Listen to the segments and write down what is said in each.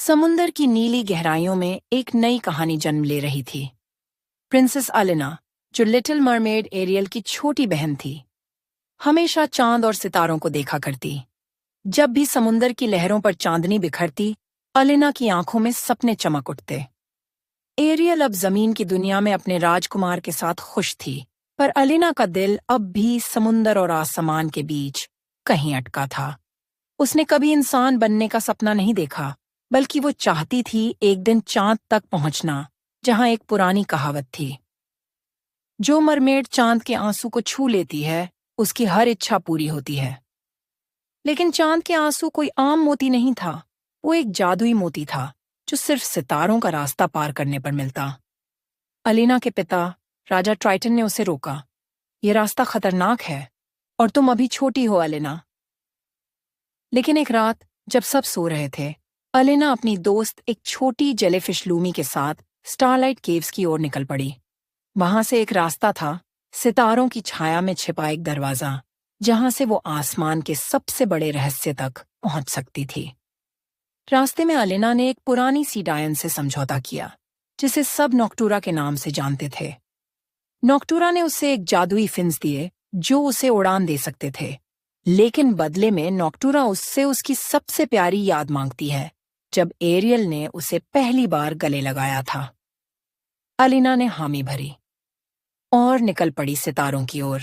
समुंदर की नीली गहराइयों में एक नई कहानी जन्म ले रही थी। प्रिंसेस अलेना, जो लिटिल मरमेड एरियल की छोटी बहन थी, हमेशा चांद और सितारों को देखा करती। जब भी समुंदर की लहरों पर चांदनी बिखरती, अलेना की आंखों में सपने चमक उठते। एरियल अब जमीन की दुनिया में अपने राजकुमार के साथ खुश थी, पर अलेना का दिल अब भी समुंदर और आसमान के बीच कहीं अटका था। उसने कभी इंसान बनने का सपना नहीं देखा, बल्कि वो चाहती थी एक दिन चांद तक पहुंचना, जहां एक पुरानी कहावत थी, जो मरमेड चांद के आंसू को छू लेती है, उसकी हर इच्छा पूरी होती है। लेकिन चांद के आंसू कोई आम मोती नहीं था। वो एक जादुई मोती था, जो सिर्फ सितारों का रास्ता पार करने पर मिलता। अलीना के पिता राजा ट्राइटन ने उसे रोका। ये रास्ता खतरनाक है और तुम अभी छोटी हो अलीना। लेकिन एक रात जब सब सो रहे थे, अलेना अपनी दोस्त एक छोटी जेलीफिश लूमी के साथ स्टारलाइट केव्स की ओर निकल पड़ी। वहां से एक रास्ता था, सितारों की छाया में छिपा एक दरवाजा, जहां से वो आसमान के सबसे बड़े रहस्य तक पहुंच सकती थी। रास्ते में अलेना ने एक पुरानी सी डायन से समझौता किया, जिसे सब नॉक्टूरा के नाम से जानते थे। नॉक्टूरा ने उसे एक जादुई फिन्स दिए, जो उसे उड़ान दे सकते थे, लेकिन बदले में नॉक्टूरा उससे उसकी सबसे प्यारी याद मांगती है, जब एरियल ने उसे पहली बार गले लगाया था। अलीना ने हामी भरी और निकल पड़ी सितारों की ओर।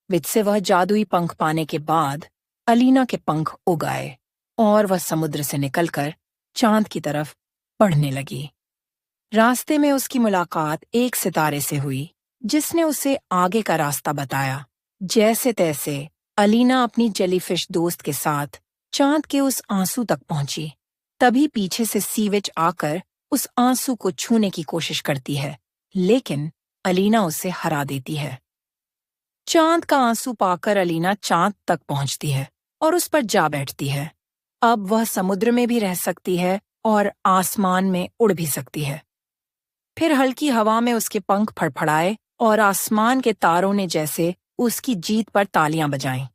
विच से वह जादुई पंख पाने के बाद अलीना के पंख उग आए और वह समुद्र से निकलकर चांद की तरफ बढ़ने लगी। रास्ते में उसकी मुलाकात एक सितारे से हुई, जिसने उसे आगे का रास्ता बताया। जैसे तैसे अलीना अपनी जेलीफिश दोस्त के साथ चांद के उस आंसू तक पहुंची। तभी पीछे से सी विच आकर उस आंसू को छूने की कोशिश करती है, लेकिन अलीना उसे हरा देती है। चांद का आंसू पाकर अलीना चांद तक पहुंचती है और उस पर जा बैठती है। अब वह समुद्र में भी रह सकती है और आसमान में उड़ भी सकती है। फिर हल्की हवा में उसके पंख फड़फड़ाए और आसमान के तारों ने जैसे उसकी जीत पर तालियां बजाईं।